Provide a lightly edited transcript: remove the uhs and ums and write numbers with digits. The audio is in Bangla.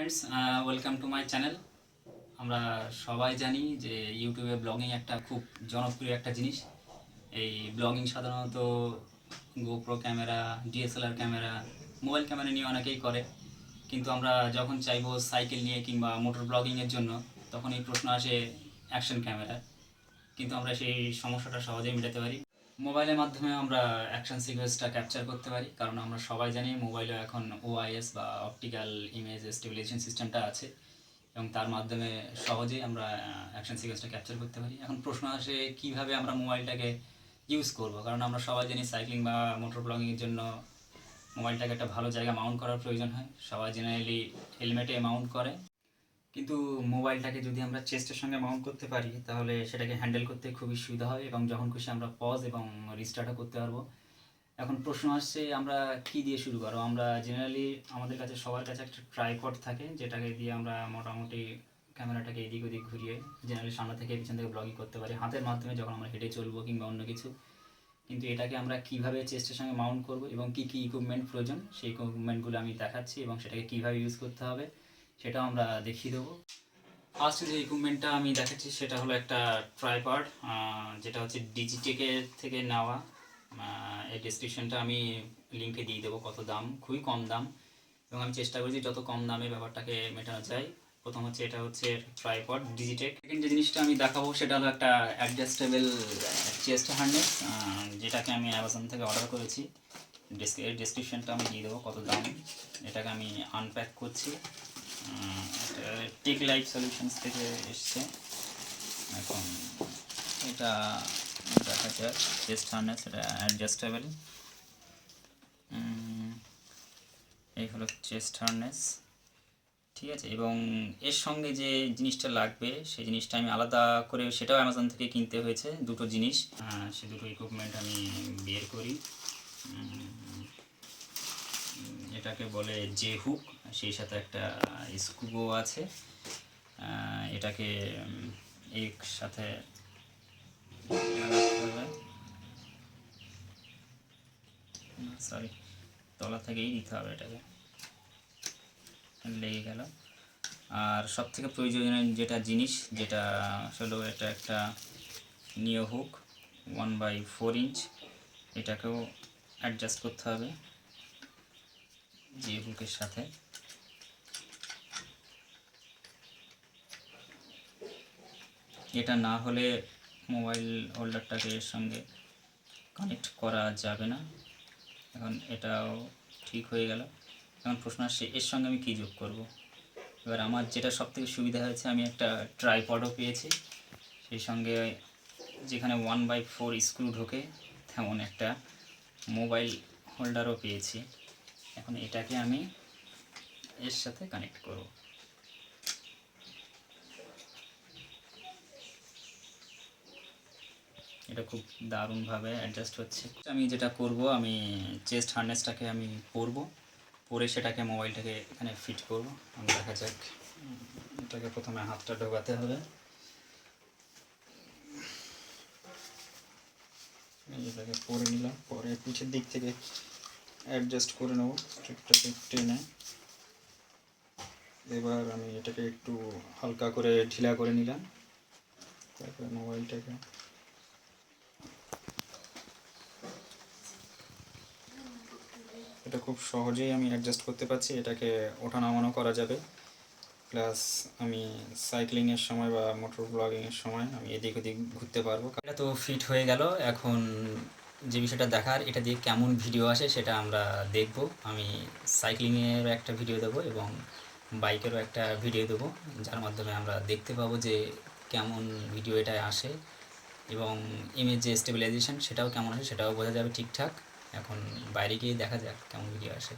Friends, welcome to my channel. আমরা সবাই জানি যে ইউটিউবে ব্লগিং একটা খুব জনপ্রিয় একটা জিনিস। এই ব্লগিং সাধারণত GoPro camera, DSLR camera, mobile camera নিয়ে অনেকেই করে। কিন্তু আমরা যখন চাইবো সাইকেল নিয়ে কিংবা মোটর ব্লগিংয়ের জন্য, তখন এই প্রশ্ন আসে অ্যাকশন ক্যামেরা। কিন্তু আমরা সেই সমস্যাটা সহজেই মেটাতে পারি। মোবাইলের মাধ্যমে আমরা অ্যাকশন সিকোয়েন্সটা ক্যাপচার করতে পারি, কারণ আমরা সবাই জানি মোবাইলে এখন ওআইএস বা অপটিক্যাল ইমেজ স্টেবিলাইজেশন সিস্টেমটা আছে, এবং তার মাধ্যমে সহজেই আমরা অ্যাকশন সিকোয়েন্সটা ক্যাপচার করতে পারি। এখন প্রশ্ন আসে কীভাবে আমরা মোবাইলটাকে ইউজ করব, কারণ আমরা সবাই জানি সাইক্লিং বা মোটর ব্লগিংয়ের জন্য মোবাইলটাকে একটা ভালো জায়গা মাউন্ট করার প্রয়োজন হয়। সবাই জেনারেলি হেলমেটে মাউন্ট করে, কিন্তু মোবাইলটাকে যদি আমরা চেস্টের সঙ্গে মাউন্ট করতে পারি তাহলে সেটাকে হ্যান্ডেল করতে খুবই সুবিধা হয়, এবং যখন খুশি আমরা পজ এবং রিস্টার্টও করতে পারবো। এখন প্রশ্ন আসছে আমরা কি দিয়ে শুরু করবো। আমরা জেনারেলি আমাদের কাছে সবার কাছে একটা ট্রাইপড থাকে, যেটাকে দিয়ে আমরা মোটামুটি ক্যামেরাটাকে এদিক ওদিক ঘুরিয়ে জেনারেলি সামনে থেকে পিছন থেকে ব্লগিং করতে পারি হাতের মাধ্যমে যখন আমরা হেঁটে চলবো কিংবা অন্য কিছু। কিন্তু এটাকে আমরা কিভাবে চেস্টের সঙ্গে মাউন্ট করব এবং কী কী ইকুইপমেন্ট প্রয়োজন সেই ইকুইপমেন্টগুলো আমি দেখাচ্ছি, এবং সেটাকে কীভাবে ইউজ করতে হবে সেটাও আমরা দেখিয়ে দেবো। ফার্স্ট যে ইকুইপমেন্টটা আমি দেখাচ্ছি সেটা হলো একটা ট্রাইপড, যেটা হচ্ছে ডিজিটেকের থেকে নেওয়া। এই ডেসক্রিপশনটা আমি লিঙ্কে দিয়ে দেবো, কত দাম, খুবই কম দাম, এবং আমি চেষ্টা করছি যত কম দামে ব্যাপারটাকে মেটানো যায়। প্রথম হচ্ছে এটা হচ্ছে ট্রাইপড ডিজিটেক। সেকেন্ড যে জিনিসটা আমি দেখাবো সেটা হলো একটা অ্যাডজাস্টেবল চেস্ট হার্নেস, যেটাকে আমি অ্যামাজন থেকে অর্ডার করেছি। এর ডেসক্রিপশনটা আমি দিয়ে দেবো, কত দাম। এটাকে আমি আনপ্যাক করছি। টেক লাইফ সলিউশনস থেকে এসছে। এখন এটা দেখা যাক, চেস্ট হার্নেস, এটা অ্যাডজাস্টেবল। এই হলো চেস্ট হার্নেস, ঠিক আছে। এবং এর সঙ্গে যে জিনিসটা লাগবে সেই জিনিসটা আমি আলাদা করে, সেটাও অ্যামাজন থেকে কিনতে হয়েছে, দুটো জিনিস। সে দুটো ইকুইপমেন্ট আমি বের করি। এটাকে বলে যে হুক, সেই সাথে একটা স্ক্রুও আছে। এটাকে এর সাথে সরি তলা থেকেই দিতে হবে, এটাকে লেগে গেল। আর সব থেকে প্রয়োজনীয় যেটা জিনিস, যেটা আসলে এটা একটা নিও হুক 1/4 ইঞ্চ, এটাকেও অ্যাডজাস্ট করতে হবে যে হুকের সাথে। এটা না হলে মোবাইল হোল্ডারটাকে এর সঙ্গে কানেক্ট করা যাবে না। এখন এটাও ঠিক হয়ে গেল। এখন প্রশ্ন আসছে এর সঙ্গে আমি কী যোগ করব। এবার আমার যেটা সবথেকে সুবিধা হয়েছে, আমি একটা ট্রাইপডও পেয়েছি, সেই সঙ্গে যেখানে 1/4 স্ক্রু ঢোকে তেমন একটা মোবাইল হোল্ডারও পেয়েছি। এখন এটাকে আমি এর সাথে কানেক্ট করব। এটা খুব দারুণভাবে অ্যাডজাস্ট হচ্ছে। আমি যেটা করব, আমি চেস্ট হার্নেসটাকে আমি পরে সেটাকে মোবাইলটাকে এখানে ফিট করব। আমি দেখা যাক, এটাকে প্রথমে হাতটা ঢোকাতে হবে। এটাকে পরে নিলাম, পরে পিঠের দিক থেকে অ্যাডজাস্ট করে নেব স্ট্রিপটাকে টেনে। এবার আমি এটাকে একটু হালকা করে ঢিলা করে নিলাম, তারপরে মোবাইলটাকে এটা খুব সহজেই আমি অ্যাডজাস্ট করতে পারছি। এটাকে ওঠানামানো করা যাবে, প্লাস আমি সাইক্লিংয়ের সময় বা মোটর ব্লগিংয়ের সময় আমি এদিক ওদিক ঘুরতে পারবো। এটা তো ফিট হয়ে গেল। এখন যে বিষয়টা দেখার, এটা দিয়ে কেমন ভিডিও আসে সেটা আমরা দেখব। আমি সাইক্লিংয়েরও একটা ভিডিও দেবো এবং বাইকেরও একটা ভিডিও দেবো, যার মাধ্যমে আমরা দেখতে পাবো যে কেমন ভিডিও এটায় আসে, এবং ইমেজ যে স্টেবিলাইজেশন সেটাও কেমন আসে সেটাও বোঝা যাবে ঠিকঠাক। এখন বাইরে গিয়ে দেখা যাক কেমন ভিডিও আসে।